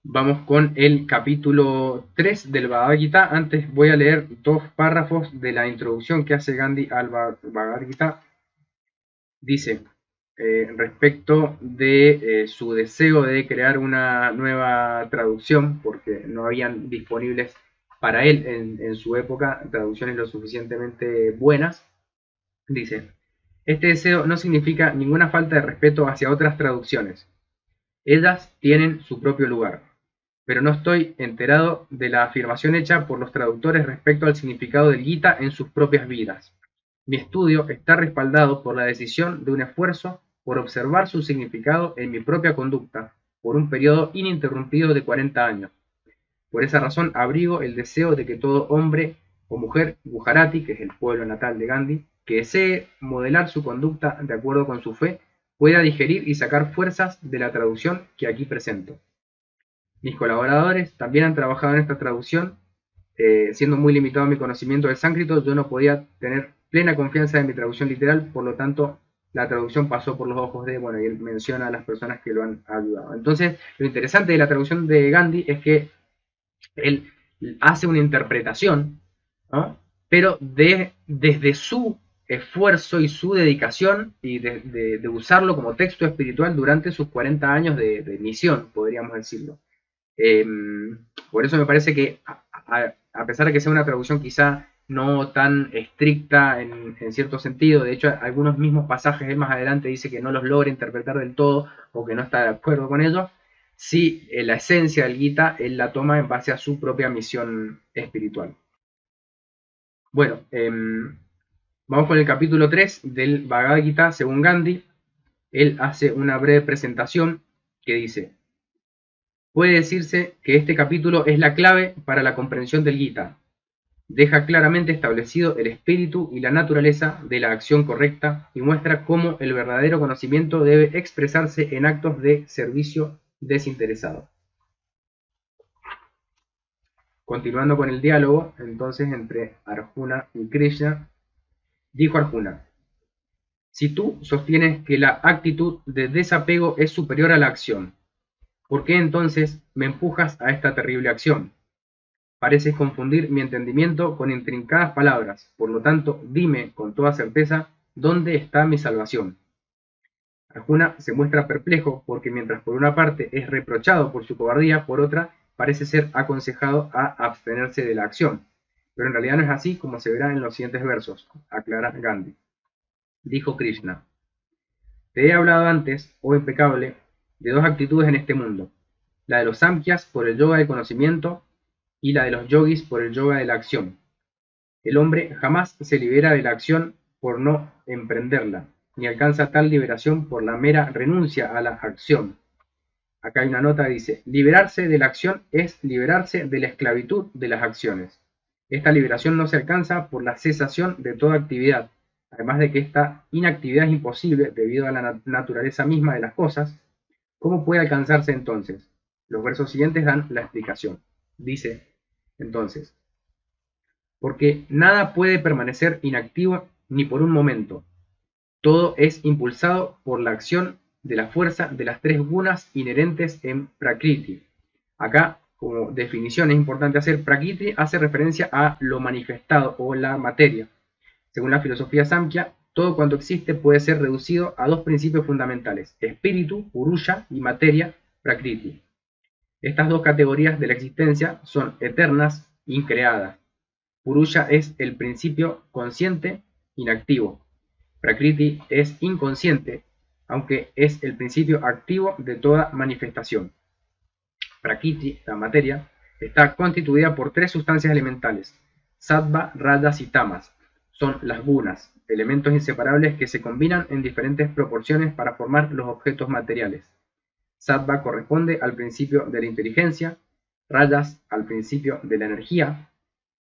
Vamos con el capítulo 3 del Bhagavad Gita. Antes voy a leer dos párrafos de la introducción que hace Gandhi al Bhagavad Gita. Dice, respecto de su deseo de crear una nueva traducción, porque no habían disponibles para él en su época traducciones lo suficientemente buenas, dice, este deseo no significa ninguna falta de respeto hacia otras traducciones. Ellas tienen su propio lugar, pero no estoy enterado de la afirmación hecha por los traductores respecto al significado del Gita en sus propias vidas. Mi estudio está respaldado por la decisión de un esfuerzo por observar su significado en mi propia conducta por un periodo ininterrumpido de 40 años. Por esa razón abrigo el deseo de que todo hombre o mujer Gujarati, que es el pueblo natal de Gandhi, que desee modelar su conducta de acuerdo con su fe, pueda digerir y sacar fuerzas de la traducción que aquí presento. Mis colaboradores también han trabajado en esta traducción. Siendo muy limitado mi conocimiento del sánscrito, yo no podía tener plena confianza en mi traducción literal, por lo tanto, la traducción pasó por los ojos de, bueno, y él menciona a las personas que lo han ayudado. Entonces, lo interesante de la traducción de Gandhi es que él hace una interpretación, ¿no? Pero desde su esfuerzo y su dedicación y de usarlo como texto espiritual durante sus 40 años de misión, podríamos decirlo. Eh, por eso me parece que, a pesar de que sea una traducción quizá no tan estricta en cierto sentido, de hecho algunos mismos pasajes él más adelante dice que no los logra interpretar del todo o que no está de acuerdo con ellos, sí, la esencia del Gita él la toma en base a su propia misión espiritual. Bueno, vamos con el capítulo 3 del Bhagavad Gita según Gandhi. Él hace una breve presentación que dice: puede decirse que este capítulo es la clave para la comprensión del Gita. Deja claramente establecido el espíritu y la naturaleza de la acción correcta y muestra cómo el verdadero conocimiento debe expresarse en actos de servicio desinteresado. Continuando con el diálogo, entonces, entre Arjuna y Krishna, dijo Arjuna: si tú sostienes que la actitud de desapego es superior a la acción, ¿por qué entonces me empujas a esta terrible acción? Pareces confundir mi entendimiento con intrincadas palabras, por lo tanto, dime con toda certeza dónde está mi salvación. Arjuna se muestra perplejo porque mientras por una parte es reprochado por su cobardía, por otra parece ser aconsejado a abstenerse de la acción. Pero en realidad no es así, como se verá en los siguientes versos, aclara Gandhi. Dijo Krishna: te he hablado antes, oh impecable, de dos actitudes en este mundo, la de los samkhyas por el yoga del conocimiento y la de los yogis por el yoga de la acción. El hombre jamás se libera de la acción por no emprenderla, ni alcanza tal liberación por la mera renuncia a la acción. Acá hay una nota que dice: liberarse de la acción es liberarse de la esclavitud de las acciones. Esta liberación no se alcanza por la cesación de toda actividad, además de que esta inactividad es imposible debido a la naturaleza misma de las cosas. ¿Cómo puede alcanzarse entonces? Los versos siguientes dan la explicación. Dice entonces: porque nada puede permanecer inactivo ni por un momento. Todo es impulsado por la acción de la fuerza de las tres gunas inherentes en Prakriti. Acá, como definición, es importante hacer Prakriti hace referencia a lo manifestado o la materia. Según la filosofía Samkhya, todo cuanto existe puede ser reducido a dos principios fundamentales: espíritu, Purusha, y materia, Prakriti. Estas dos categorías de la existencia son eternas, increadas. Purusha es el principio consciente, inactivo. Prakriti es inconsciente, aunque es el principio activo de toda manifestación. Prakriti, la materia, está constituida por tres sustancias elementales: sattva, rajas y tamas. Son las gunas, elementos inseparables que se combinan en diferentes proporciones para formar los objetos materiales. Sattva corresponde al principio de la inteligencia, rajas al principio de la energía,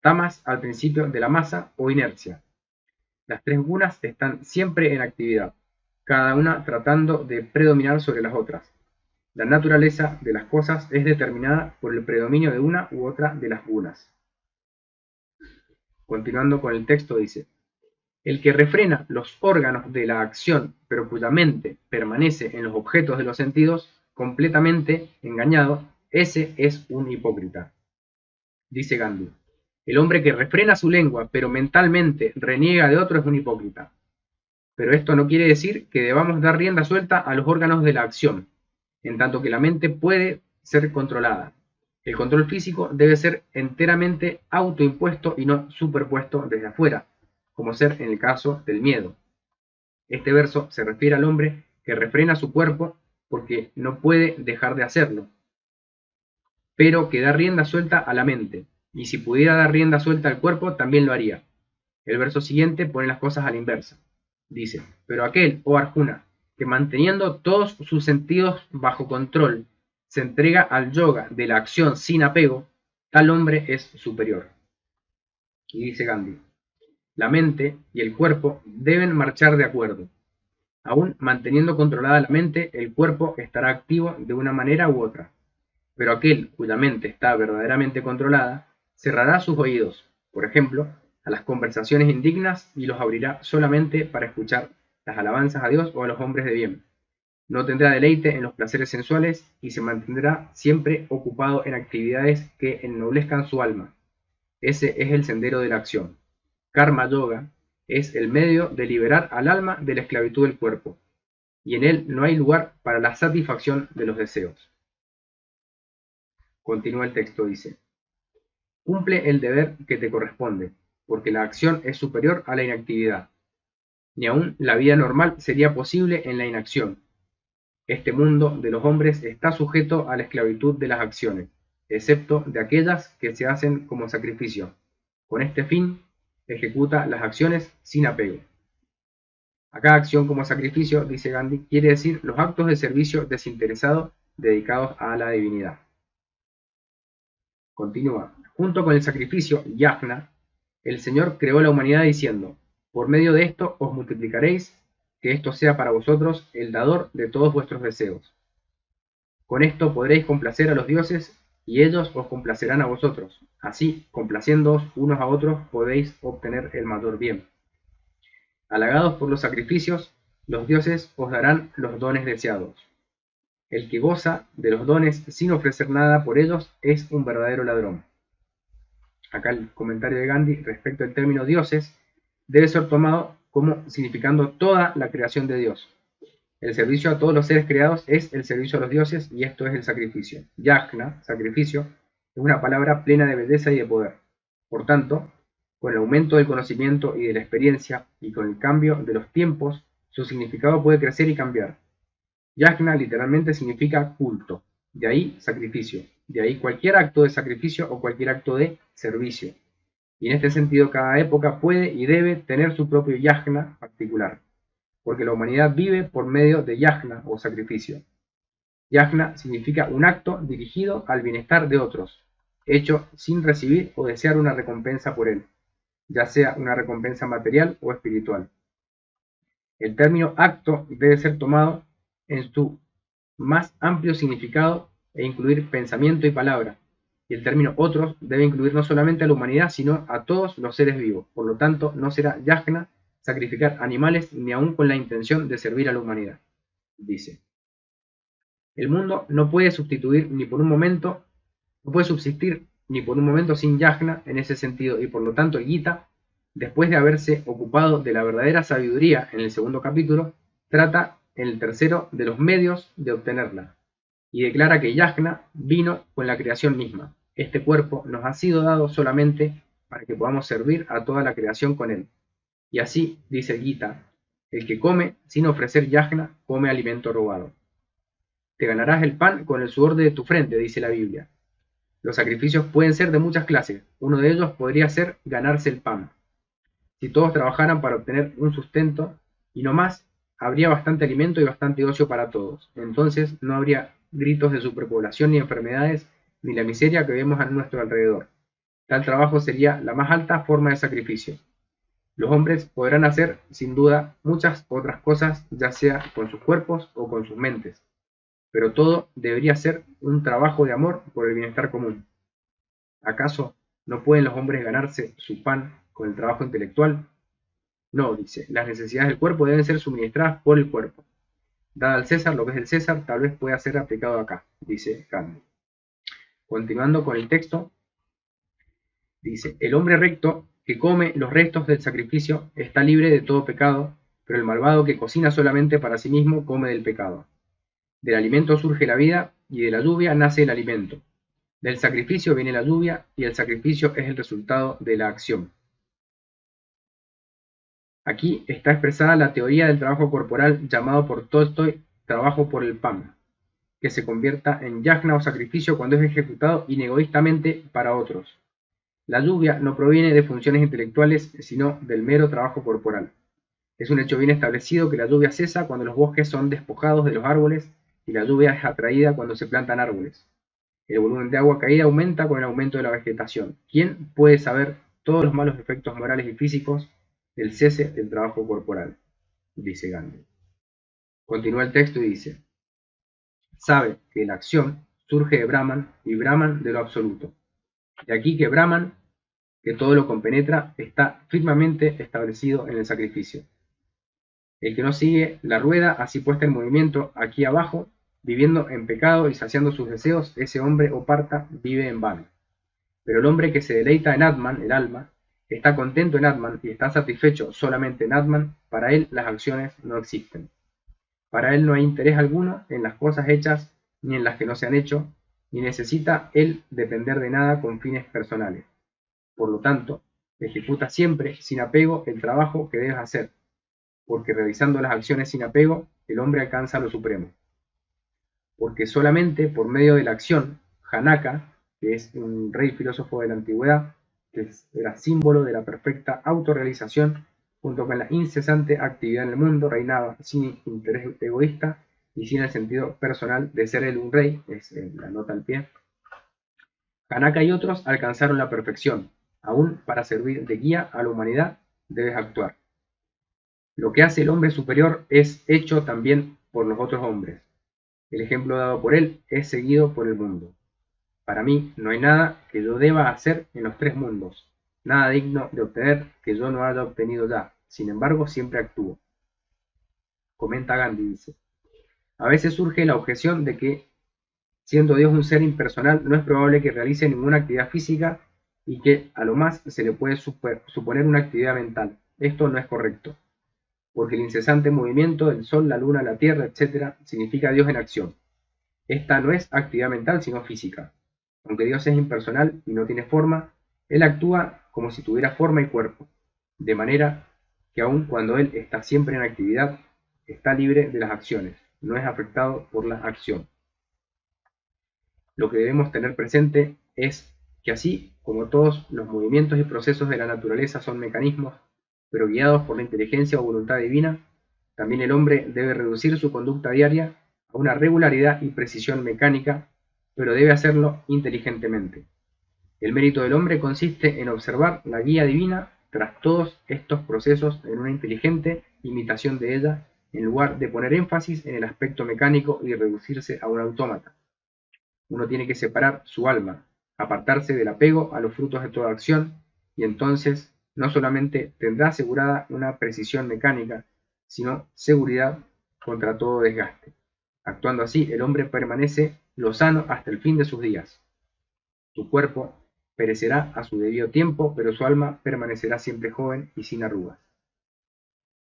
tamas al principio de la masa o inercia. Las tres gunas están siempre en actividad, cada una tratando de predominar sobre las otras. La naturaleza de las cosas es determinada por el predominio de una u otra de las gunas. Continuando con el texto dice: el que refrena los órganos de la acción, pero cuya mente permanece en los objetos de los sentidos, completamente engañado, ese es un hipócrita. Dice Gandhi, el hombre que refrena su lengua, pero mentalmente reniega de otro es un hipócrita. Pero esto no quiere decir que debamos dar rienda suelta a los órganos de la acción, en tanto que la mente puede ser controlada. El control físico debe ser enteramente autoimpuesto y no superpuesto desde afuera, como ser en el caso del miedo. Este verso se refiere al hombre que refrena su cuerpo porque no puede dejar de hacerlo, pero que da rienda suelta a la mente, y si pudiera dar rienda suelta al cuerpo también lo haría. El verso siguiente pone las cosas a la inversa. Dice, pero aquel, oh Arjuna, que manteniendo todos sus sentidos bajo control, se entrega al yoga de la acción sin apego, tal hombre es superior. Y dice Gandhi, la mente y el cuerpo deben marchar de acuerdo. Aún manteniendo controlada la mente, el cuerpo estará activo de una manera u otra. Pero aquel cuya mente está verdaderamente controlada, cerrará sus oídos, por ejemplo, a las conversaciones indignas y los abrirá solamente para escuchar las alabanzas a Dios o a los hombres de bien. No tendrá deleite en los placeres sensuales y se mantendrá siempre ocupado en actividades que ennoblezcan su alma. Ese es el sendero de la acción. Karma Yoga es el medio de liberar al alma de la esclavitud del cuerpo, y en él no hay lugar para la satisfacción de los deseos. Continúa el texto, dice, cumple el deber que te corresponde, porque la acción es superior a la inactividad. Ni aun la vida normal sería posible en la inacción. Este mundo de los hombres está sujeto a la esclavitud de las acciones, excepto de aquellas que se hacen como sacrificio. Con este fin, ejecuta las acciones sin apego. Acá acción como sacrificio, dice Gandhi, quiere decir los actos de servicio desinteresado dedicados a la divinidad. Continúa. Junto con el sacrificio, yajna, el Señor creó la humanidad diciendo, por medio de esto os multiplicaréis, que esto sea para vosotros el dador de todos vuestros deseos. Con esto podréis complacer a los dioses y ellos os complacerán a vosotros. Así, complaciéndoos unos a otros, podéis obtener el mayor bien. Halagados por los sacrificios, los dioses os darán los dones deseados. El que goza de los dones sin ofrecer nada por ellos es un verdadero ladrón. Acá el comentario de Gandhi respecto al término dioses debe ser tomado como significando toda la creación de Dios. El servicio a todos los seres creados es el servicio a los dioses y esto es el sacrificio. Yajna, sacrificio, es una palabra plena de belleza y de poder. Por tanto, con el aumento del conocimiento y de la experiencia y con el cambio de los tiempos, su significado puede crecer y cambiar. Yajna literalmente significa culto, de ahí sacrificio, de ahí cualquier acto de sacrificio o cualquier acto de servicio. Y en este sentido cada época puede y debe tener su propio yajna particular, porque la humanidad vive por medio de yajna o sacrificio. Yajna significa un acto dirigido al bienestar de otros, hecho sin recibir o desear una recompensa por él, ya sea una recompensa material o espiritual. El término acto debe ser tomado en su más amplio significado e incluir pensamiento y palabra, y el término otros debe incluir no solamente a la humanidad, sino a todos los seres vivos. Por lo tanto, no será yajna sacrificar animales ni aun con la intención de servir a la humanidad. Dice, el mundo no puede sustituir ni por un momento, no puede subsistir ni por un momento sin yajna en ese sentido, y por lo tanto el Gita, después de haberse ocupado de la verdadera sabiduría en el segundo capítulo, trata en el tercero de los medios de obtenerla, y declara que yajna vino con la creación misma. Este cuerpo nos ha sido dado solamente para que podamos servir a toda la creación con él. Y así, dice el Gita, el que come sin ofrecer yajna, come alimento robado. Te ganarás el pan con el sudor de tu frente, dice la Biblia. Los sacrificios pueden ser de muchas clases. Uno de ellos podría ser ganarse el pan. Si todos trabajaran para obtener un sustento y no más, habría bastante alimento y bastante ocio para todos. Entonces no habría gritos de superpoblación ni enfermedades, ni la miseria que vemos a nuestro alrededor. Tal trabajo sería la más alta forma de sacrificio. Los hombres podrán hacer, sin duda, muchas otras cosas, ya sea con sus cuerpos o con sus mentes, pero todo debería ser un trabajo de amor por el bienestar común. ¿Acaso no pueden los hombres ganarse su pan con el trabajo intelectual? No, dice, las necesidades del cuerpo deben ser suministradas por el cuerpo. Dada al César lo que es del César, tal vez pueda ser aplicado acá, dice Gandhi. Continuando con el texto, dice, el hombre recto que come los restos del sacrificio está libre de todo pecado, pero el malvado que cocina solamente para sí mismo come del pecado. Del alimento surge la vida y de la lluvia nace el alimento. Del sacrificio viene la lluvia y el sacrificio es el resultado de la acción. Aquí está expresada la teoría del trabajo corporal llamado por Tolstoy trabajo por el pan, que se convierta en yajna o sacrificio cuando es ejecutado inegoístamente para otros. La lluvia no proviene de funciones intelectuales, sino del mero trabajo corporal. Es un hecho bien establecido que la lluvia cesa cuando los bosques son despojados de los árboles y la lluvia es atraída cuando se plantan árboles. El volumen de agua caída aumenta con el aumento de la vegetación. ¿Quién puede saber todos los malos efectos morales y físicos del cese del trabajo corporal? Dice Gandhi. Continúa el texto y dice, sabe que la acción surge de Brahman y Brahman de lo absoluto. De aquí que Brahman, que todo lo compenetra, está firmemente establecido en el sacrificio. El que no sigue la rueda así puesta en movimiento aquí abajo, viviendo en pecado y saciando sus deseos, ese hombre o parta vive en vano. Pero el hombre que se deleita en Atman, el alma, está contento en Atman y está satisfecho solamente en Atman, para él las acciones no existen. Para él no hay interés alguno en las cosas hechas ni en las que no se han hecho, ni necesita él depender de nada con fines personales. Por lo tanto, ejecuta siempre sin apego el trabajo que debes hacer, porque realizando las acciones sin apego, el hombre alcanza lo supremo. Porque solamente por medio de la acción, Janaka, que es un rey filósofo de la antigüedad, que era símbolo de la perfecta autorrealización, junto con la incesante actividad en el mundo, reinaba sin interés egoísta y sin el sentido personal de ser él un rey, es la nota al pie. Janaka y otros alcanzaron la perfección. Aún para servir de guía a la humanidad debes actuar. Lo que hace el hombre superior es hecho también por los otros hombres. El ejemplo dado por él es seguido por el mundo. Para mí no hay nada que yo deba hacer en los tres mundos, nada digno de obtener que yo no haya obtenido ya. Sin embargo, siempre actúo. Comenta Gandhi, dice. A veces surge la objeción de que, siendo Dios un ser impersonal, no es probable que realice ninguna actividad física y que a lo más se le puede suponer una actividad mental. Esto no es correcto, porque el incesante movimiento del sol, la luna, la tierra, etc., significa Dios en acción. Esta no es actividad mental, sino física. Aunque Dios es impersonal y no tiene forma, Él actúa como si tuviera forma y cuerpo, de manera que aun cuando Él está siempre en actividad, está libre de las acciones, no es afectado por la acción. Lo que debemos tener presente es que así como todos los movimientos y procesos de la naturaleza son mecanismos, pero guiados por la inteligencia o voluntad divina, también el hombre debe reducir su conducta diaria a una regularidad y precisión mecánica, pero debe hacerlo inteligentemente. El mérito del hombre consiste en observar la guía divina tras todos estos procesos en una inteligente imitación de ella, en lugar de poner énfasis en el aspecto mecánico y reducirse a un autómata. Uno tiene que separar su alma, apartarse del apego a los frutos de toda acción, y entonces no solamente tendrá asegurada una precisión mecánica, sino seguridad contra todo desgaste. Actuando así, el hombre permanece lozano hasta el fin de sus días. Su cuerpo perecerá a su debido tiempo, pero su alma permanecerá siempre joven y sin arrugas.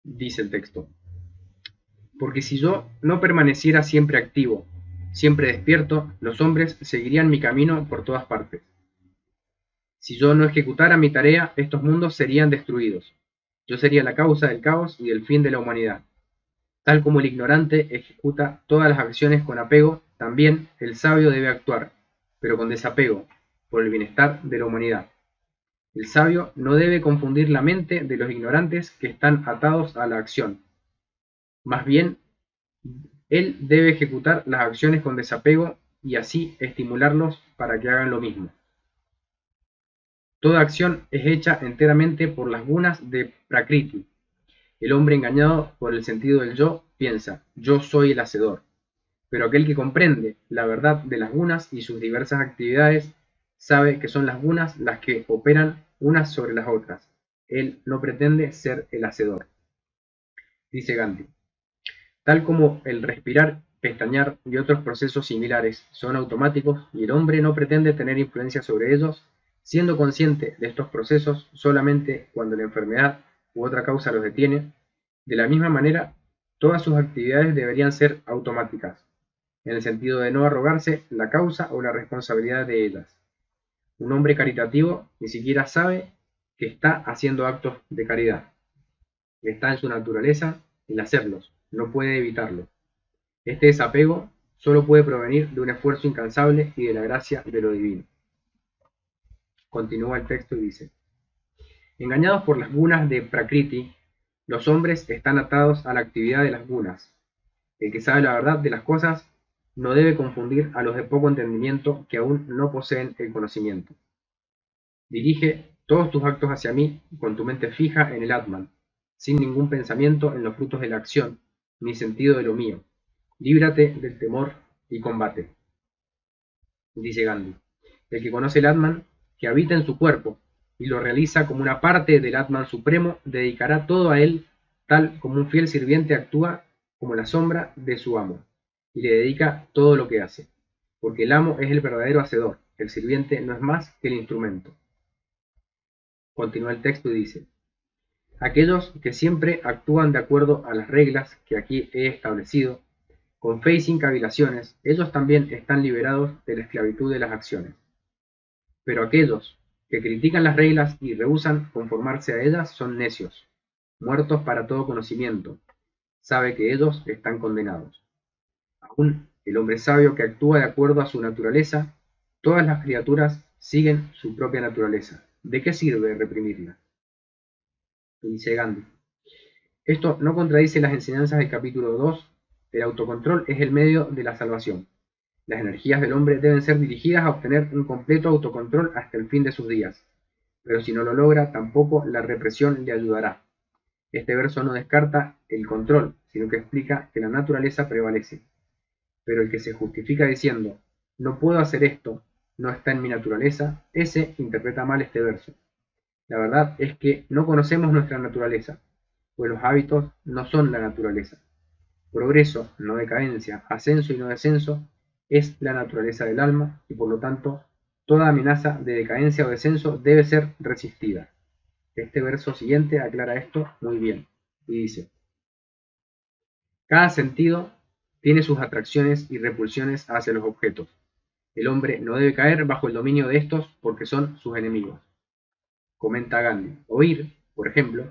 Dice el texto. Porque si yo no permaneciera siempre activo, siempre despierto, los hombres seguirían mi camino por todas partes. Si yo no ejecutara mi tarea, estos mundos serían destruidos. Yo sería la causa del caos y del fin de la humanidad. Tal como el ignorante ejecuta todas las acciones con apego, también el sabio debe actuar, pero con desapego, por el bienestar de la humanidad. El sabio no debe confundir la mente de los ignorantes que están atados a la acción. Más bien, él debe ejecutar las acciones con desapego y así estimularlos para que hagan lo mismo. Toda acción es hecha enteramente por las gunas de Prakriti. El hombre engañado por el sentido del yo piensa, yo soy el hacedor. Pero aquel que comprende la verdad de las gunas y sus diversas actividades sabe que son las gunas las que operan unas sobre las otras. Él no pretende ser el hacedor. Dice Gandhi. Tal como el respirar pestañear y otros procesos similares son automáticos y el hombre no pretende tener influencia sobre ellos, siendo consciente de estos procesos solamente cuando la enfermedad u otra causa los detiene. De la misma manera, todas sus actividades deberían ser automáticas, en el sentido de no arrogarse la causa o la responsabilidad de ellas. Un hombre caritativo ni siquiera sabe que está haciendo actos de caridad. Está en su naturaleza el hacerlos, no puede evitarlo. Este desapego solo puede provenir de un esfuerzo incansable y de la gracia de lo divino. Continúa el texto y dice: engañados por las gunas de Prakriti, los hombres están atados a la actividad de las gunas. El que sabe la verdad de las cosas no debe confundir a los de poco entendimiento que aún no poseen el conocimiento. Dirige todos tus actos hacia mí con tu mente fija en el Atman, sin ningún pensamiento en los frutos de la acción, ni sentido de lo mío. Líbrate del temor y combate. Dice Gandhi: el que conoce el Atman, que habita en su cuerpo, y lo realiza como una parte del Atman supremo, dedicará todo a él, tal como un fiel sirviente actúa como la sombra de su amo, y le dedica todo lo que hace, porque el amo es el verdadero hacedor, el sirviente no es más que el instrumento. Continúa el texto y dice: aquellos que siempre actúan de acuerdo a las reglas que aquí he establecido, con fe y sin cavilaciones, ellos también están liberados de la esclavitud de las acciones. Pero aquellos que critican las reglas y rehúsan conformarse a ellas son necios, muertos para todo conocimiento. Sabe que ellos están condenados. Aún el hombre sabio que actúa de acuerdo a su naturaleza, todas las criaturas siguen su propia naturaleza. ¿De qué sirve reprimirla? Dice Gandhi: esto no contradice las enseñanzas del capítulo 2. El autocontrol es el medio de la salvación. Las energías del hombre deben ser dirigidas a obtener un completo autocontrol hasta el fin de sus días, pero si no lo logra, tampoco la represión le ayudará. Este verso no descarta el control, sino que explica que la naturaleza prevalece. Pero el que se justifica diciendo, no puedo hacer esto, no está en mi naturaleza, ese interpreta mal este verso. La verdad es que no conocemos nuestra naturaleza, pues los hábitos no son la naturaleza. Progreso, no decadencia, ascenso y no descenso, es la naturaleza del alma y por lo tanto toda amenaza de decadencia o descenso debe ser resistida. Este verso siguiente aclara esto muy bien y dice: cada sentido tiene sus atracciones y repulsiones hacia los objetos. El hombre no debe caer bajo el dominio de estos porque son sus enemigos. Comenta Gandhi: oír, por ejemplo,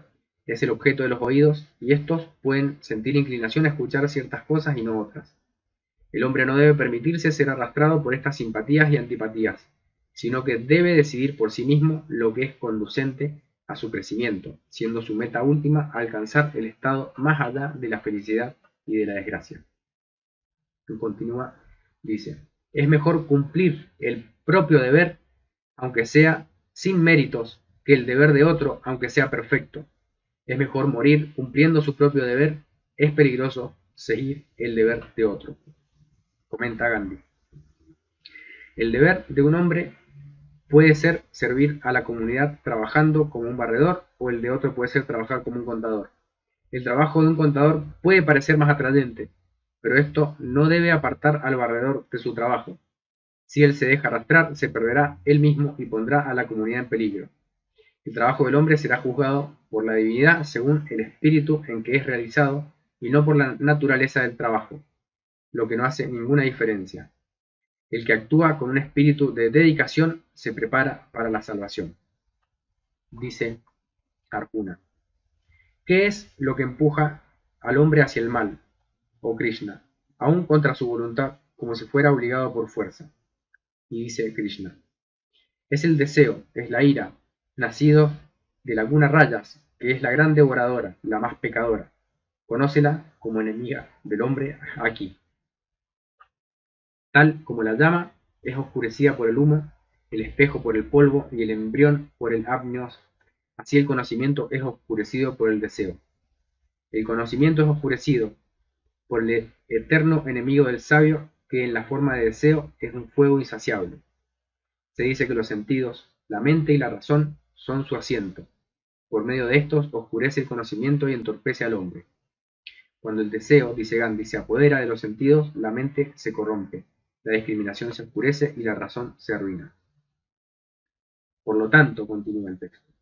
es el objeto de los oídos y estos pueden sentir inclinación a escuchar ciertas cosas y no otras. El hombre no debe permitirse ser arrastrado por estas simpatías y antipatías, sino que debe decidir por sí mismo lo que es conducente a su crecimiento, siendo su meta última alcanzar el estado más allá de la felicidad y de la desgracia. Y continúa, dice: es mejor cumplir el propio deber, aunque sea sin méritos, que el deber de otro, aunque sea perfecto. Es mejor morir cumpliendo su propio deber, es peligroso seguir el deber de otro. Comenta Gandhi: el deber de un hombre puede ser servir a la comunidad trabajando como un barredor, o el de otro puede ser trabajar como un contador. El trabajo de un contador puede parecer más atrayente, pero esto no debe apartar al barredor de su trabajo. Si él se deja arrastrar, se perderá él mismo y pondrá a la comunidad en peligro. El trabajo del hombre será juzgado por la divinidad según el espíritu en que es realizado y no por la naturaleza del trabajo, lo que no hace ninguna diferencia. El que actúa con un espíritu de dedicación se prepara para la salvación. Dice Arjuna: ¿qué es lo que empuja al hombre hacia el mal, oh Krishna, aún contra su voluntad, como si fuera obligado por fuerza? Y dice Krishna: es el deseo, es la ira, nacido de la guna rayas, que es la gran devoradora, la más pecadora. Conócela como enemiga del hombre aquí. Tal como la llama es oscurecida por el humo, el espejo por el polvo y el embrión por el apnios, así el conocimiento es oscurecido por el deseo. El conocimiento es oscurecido por el eterno enemigo del sabio, que en la forma de deseo es un fuego insaciable. Se dice que los sentidos, la mente y la razón son su asiento. Por medio de estos oscurece el conocimiento y entorpece al hombre. Cuando el deseo, dice Gandhi, se apodera de los sentidos, la mente se corrompe, la discriminación se oscurece y la razón se arruina. Por lo tanto, continúa el texto,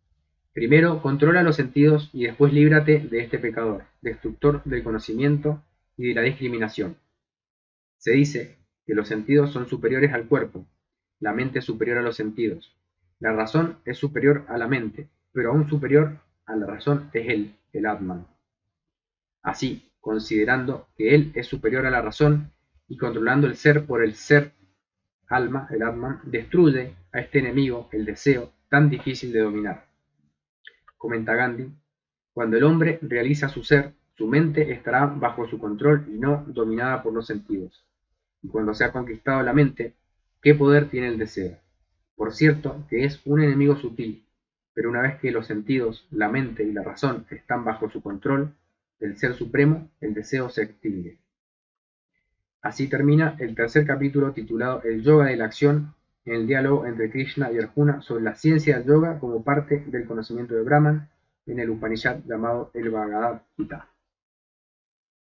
primero controla los sentidos y después líbrate de este pecador, destructor del conocimiento y de la discriminación. Se dice que los sentidos son superiores al cuerpo, la mente es superior a los sentidos, la razón es superior a la mente, pero aún superior a la razón es él, el Atman. Así, considerando que él es superior a la razón y controlando el ser por el ser alma, el Atman, destruye a este enemigo, el deseo, tan difícil de dominar. Comenta Gandhi, cuando el hombre realiza su ser, su mente estará bajo su control y no dominada por los sentidos. Y cuando se ha conquistado la mente, ¿qué poder tiene el deseo? Por cierto, que es un enemigo sutil, pero una vez que los sentidos, la mente y la razón están bajo su control, el ser supremo, el deseo se extingue. Así termina el tercer capítulo titulado El yoga de la acción, en el diálogo entre Krishna y Arjuna sobre la ciencia del yoga como parte del conocimiento de Brahman en el Upanishad llamado el Bhagavad Gita.